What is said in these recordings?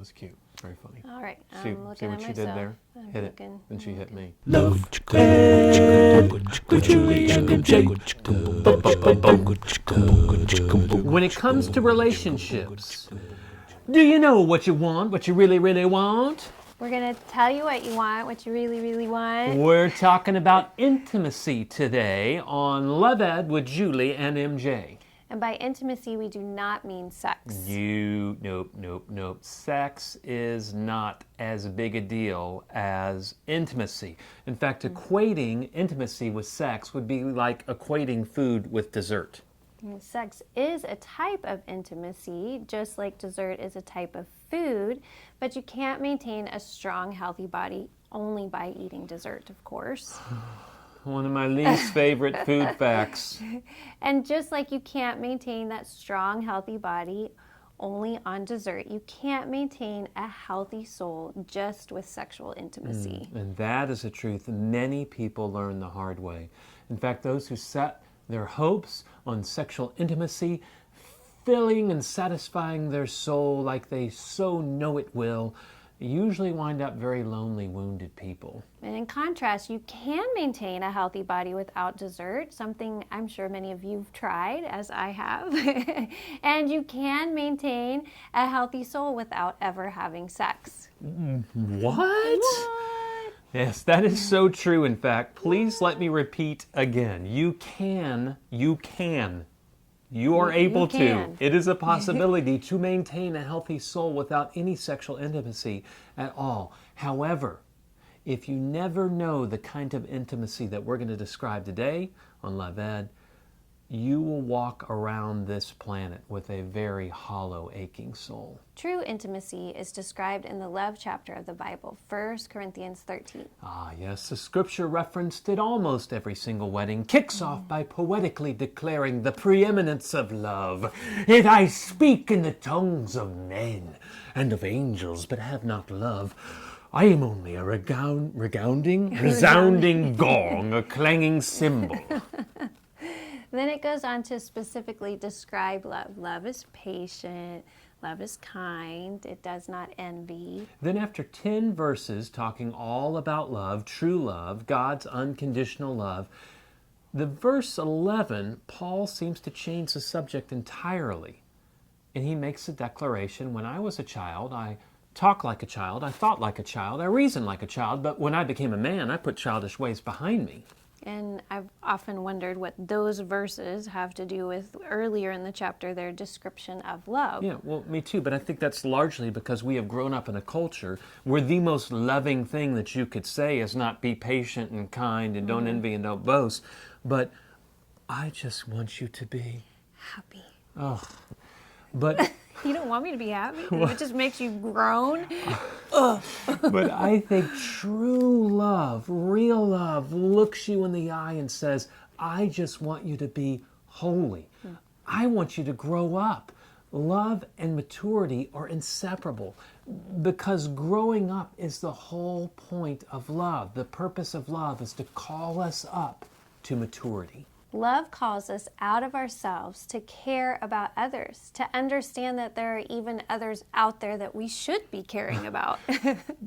was cute. Very funny. All right. See I'm looking what at she did myself. there? I'm Hit looking. it. Then she hit me. Love with Julie and MJ. When it comes to relationships, do you know what you want, what you really, really want? We're going to tell you what you want, what you really, really want. We're talking about intimacy today on Love Ed with Julie and MJ. And by intimacy, we do not mean sex. Nope. Sex is not as big a deal as intimacy. In fact, equating intimacy with sex would be like equating food with dessert. Sex is a type of intimacy, just like dessert is a type of food, but you can't maintain a strong, healthy body only by eating dessert, of course. One of my least favorite food facts. And just like you can't maintain that strong, healthy body only on dessert, you can't maintain a healthy soul just with sexual intimacy. And that is a truth many people learn the hard way. In fact, those who set their hopes on sexual intimacy, filling and satisfying their soul like they so know it will, usually wind up very lonely, wounded people. And in contrast, you can maintain a healthy body without dessert, something I'm sure many of you've tried, as I have. And you can maintain a healthy soul without ever having sex. What? Yes, that is so true. In fact, please let me repeat again. You are able to. It is a possibility to maintain a healthy soul without any sexual intimacy at all. However, if you never know the kind of intimacy that we're going to describe today on Love Ed, you will walk around this planet with a very hollow, aching soul. True intimacy is described in the love chapter of the Bible, 1 Corinthians 13. Ah, yes, the scripture referenced at almost every single wedding kicks off by poetically declaring the preeminence of love. If I speak in the tongues of men and of angels, but have not love, I am only a resounding gong, a clanging cymbal. Then it goes on to specifically describe love. Love is patient. Love is kind. It does not envy. Then after 10 verses talking all about love, true love, God's unconditional love, the verse 11, Paul seems to change the subject entirely. And he makes a declaration, when I was a child, I talked like a child, I thought like a child, I reasoned like a child, but when I became a man, I put childish ways behind me. And I've often wondered what those verses have to do with earlier in the chapter, their description of love. Yeah, well, me too, but I think that's largely because we have grown up in a culture where the most loving thing that you could say is not be patient and kind and don't envy and don't boast, but I just want you to be happy. Oh, but you don't want me to be happy? It just makes you groan? But I think true love, real love, looks you in the eye and says, I just want you to be holy. I want you to grow up. Love and maturity are inseparable because growing up is the whole point of love. The purpose of love is to call us up to maturity. Love calls us out of ourselves to care about others, to understand that there are even others out there that we should be caring about.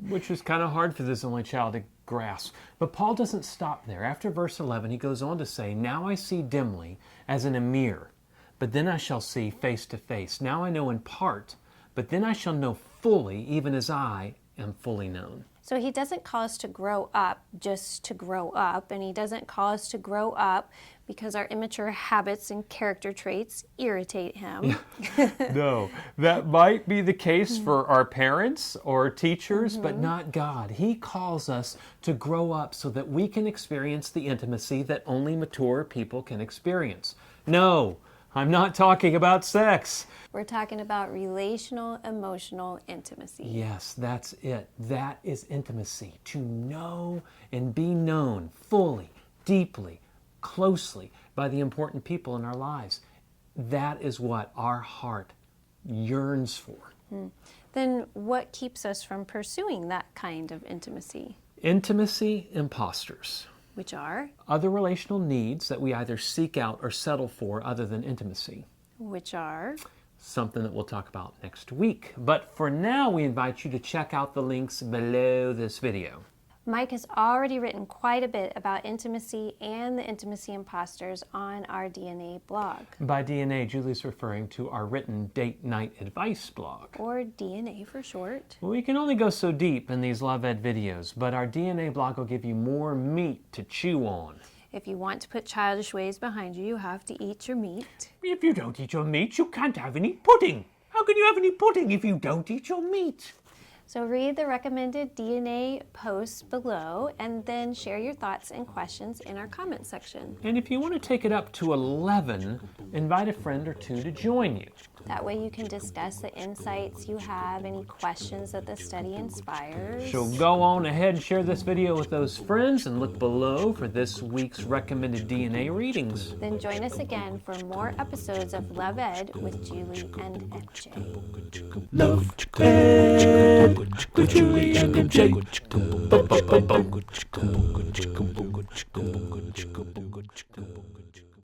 Which is kind of hard for this only child to grasp. But Paul doesn't stop there. After verse 11, he goes on to say, now I see dimly as in a mirror, but then I shall see face to face. Now I know in part, but then I shall know fully, even as I am fully known. So he doesn't call us to grow up just to grow up, and he doesn't call us to grow up because our immature habits and character traits irritate him. No, that might be the case for our parents or teachers, but not God. He calls us to grow up so that we can experience the intimacy that only mature people can experience. No, I'm not talking about sex. We're talking about relational, emotional intimacy. Yes, that's it. That is intimacy. To know and be known fully, deeply, closely by the important people in our lives. That is what our heart yearns for. Then what keeps us from pursuing that kind of intimacy? Intimacy imposters. Which are? Other relational needs that we either seek out or settle for other than intimacy. Which are? something that we'll talk about next week. But for now, we invite you to check out the links below this video. Mike has already written quite a bit about intimacy and the intimacy imposters on our DNA blog. By DNA, Julie's referring to our written date night advice blog. Or DNA for short. We can only go so deep in these Love Ed videos, but our DNA blog will give you more meat to chew on. If you want to put childish ways behind you, you have to eat your meat. If you don't eat your meat, you can't have any pudding. How can you have any pudding if you don't eat your meat? So read the recommended DNA posts below and then share your thoughts and questions in our comment section. And if you want to take it up to 11, invite a friend or two to join you. That way you can discuss the insights you have, any questions that the study inspires. So go on ahead and share this video with those friends and look below for this week's recommended DNA readings. Then join us again for more episodes of Love Ed with Julie and MJ. Love Ed with Julie and MJ.